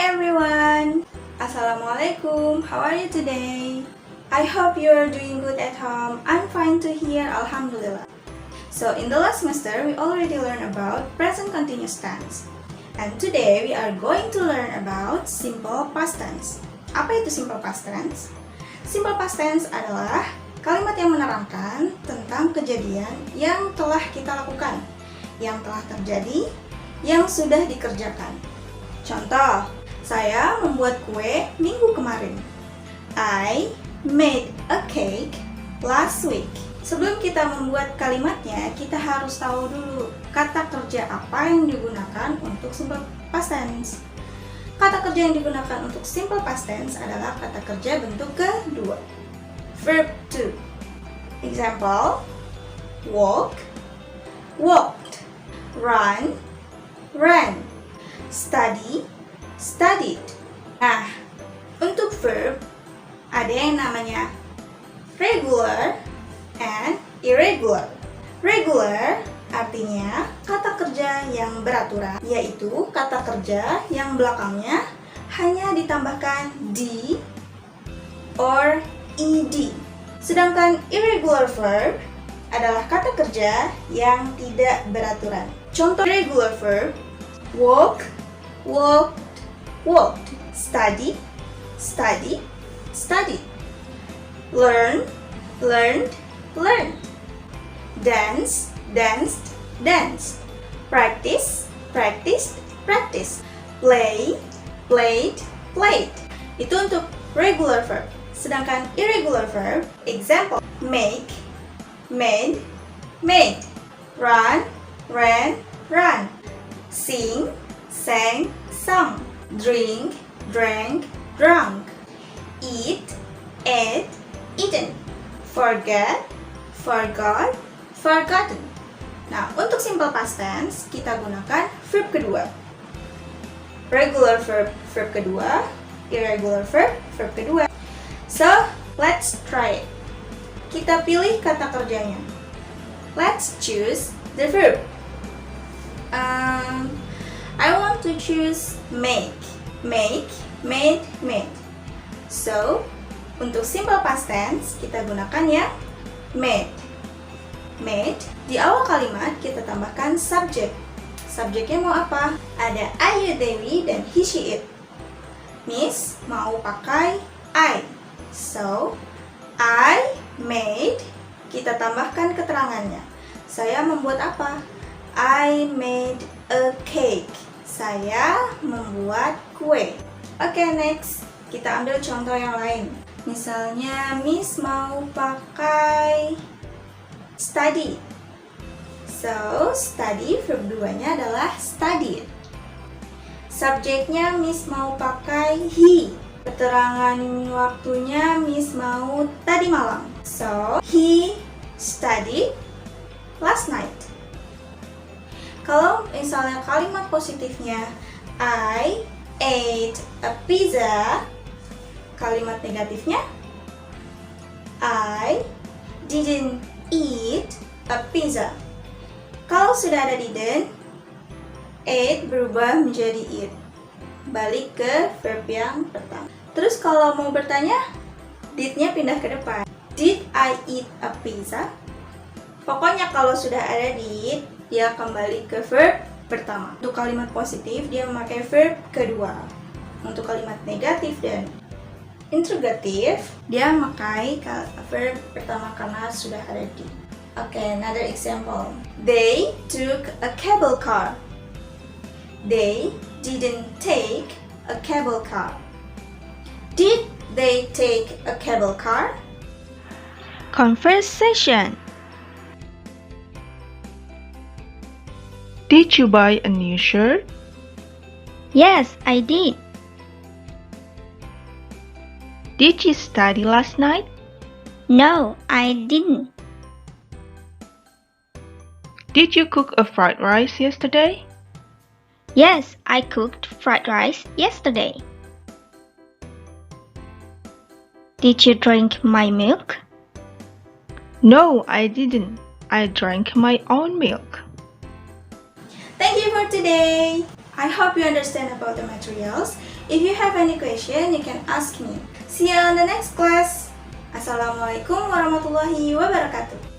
everyone! Assalamualaikum, how are you today? I hope you are doing good at home. I'm fine to hear, Alhamdulillah. So in the last semester, we already learned about present continuous tense. And today we are going to learn about simple past tense. Apa itu simple past tense? Simple past tense adalah kalimat yang menerangkan tentang kejadian yang telah kita lakukan, yang telah terjadi, yang sudah dikerjakan. Contoh, saya membuat kue minggu kemarin. I made a cake last week. Sebelum kita membuat kalimatnya, kita harus tahu dulu kata kerja apa yang digunakan untuk simple past tense. Kata kerja yang digunakan untuk simple past tense adalah kata kerja bentuk kedua. Verb to. Example, walk, walked, run, ran, study, studied. Nah, untuk verb ada yang namanya regular and irregular. Regular artinya kata kerja yang beraturan, yaitu kata kerja yang belakangnya hanya ditambahkan d or ed. Sedangkan irregular verb adalah kata kerja yang tidak beraturan. Contoh irregular verb: walk, walked, walked, study, studied, studied, learn, learned, learned, dance, danced, danced, practice, practiced, practiced, play, played, played. Itu untuk regular verb. Sedangkan irregular verb, example, make, made, made, run, ran, run, sing, sang, sung, drink, drank, drunk, eat, ate, eaten, forget, forgot, forgotten. Nah, untuk simple past tense, kita gunakan verb kedua. Regular verb, verb kedua. Irregular verb, verb kedua. So, let's try it. Kita pilih kata kerjanya. Let's choose the verb. I want to choose make. Make, made, made. So, untuk simple past tense, kita gunakan yang made. Made, di awal kalimat kita tambahkan subject. Subjeknya mau apa? Ada Ayu Dewi dan he, she, it. Miss mau pakai I. So, I made, kita tambahkan keterangannya. Saya membuat apa? I made a cake. Saya membuat kue. Oke, next. Kita ambil contoh yang lain. Misalnya, Miss mau pakai study. So, study, verb 2-nya adalah studied. Subjeknya Miss mau pakai he. Keterangan waktunya Miss mau tadi malam. So, he studied last night. Kalau misalnya kalimat positifnya I ate a pizza, kalimat negatifnya I didn't eat a pizza. Kalau sudah ada didn't, ate berubah menjadi eat. Balik ke verb yang pertama. Terus kalau mau bertanya, did-nya pindah ke depan. Did I eat a pizza? Pokoknya kalau sudah ada did, dia kembali ke verb pertama. Untuk kalimat positif, dia memakai verb kedua. Untuk kalimat negatif dan interrogative, dia memakai verb pertama karena sudah ada did. Okay, another example. They took a cable car. They didn't take a cable car. Did they take a cable car? Conversation. Did you buy a new shirt? Yes, I did. Did you study last night? No, I didn't. Did you cook a fried rice yesterday? Yes, I cooked fried rice yesterday. Did you drink my milk? No, I didn't. I drank my own milk. Thank you for today. I hope you understand about the materials. If you have any question, you can ask me. See you on the next class. Assalamualaikum warahmatullahi wabarakatuh.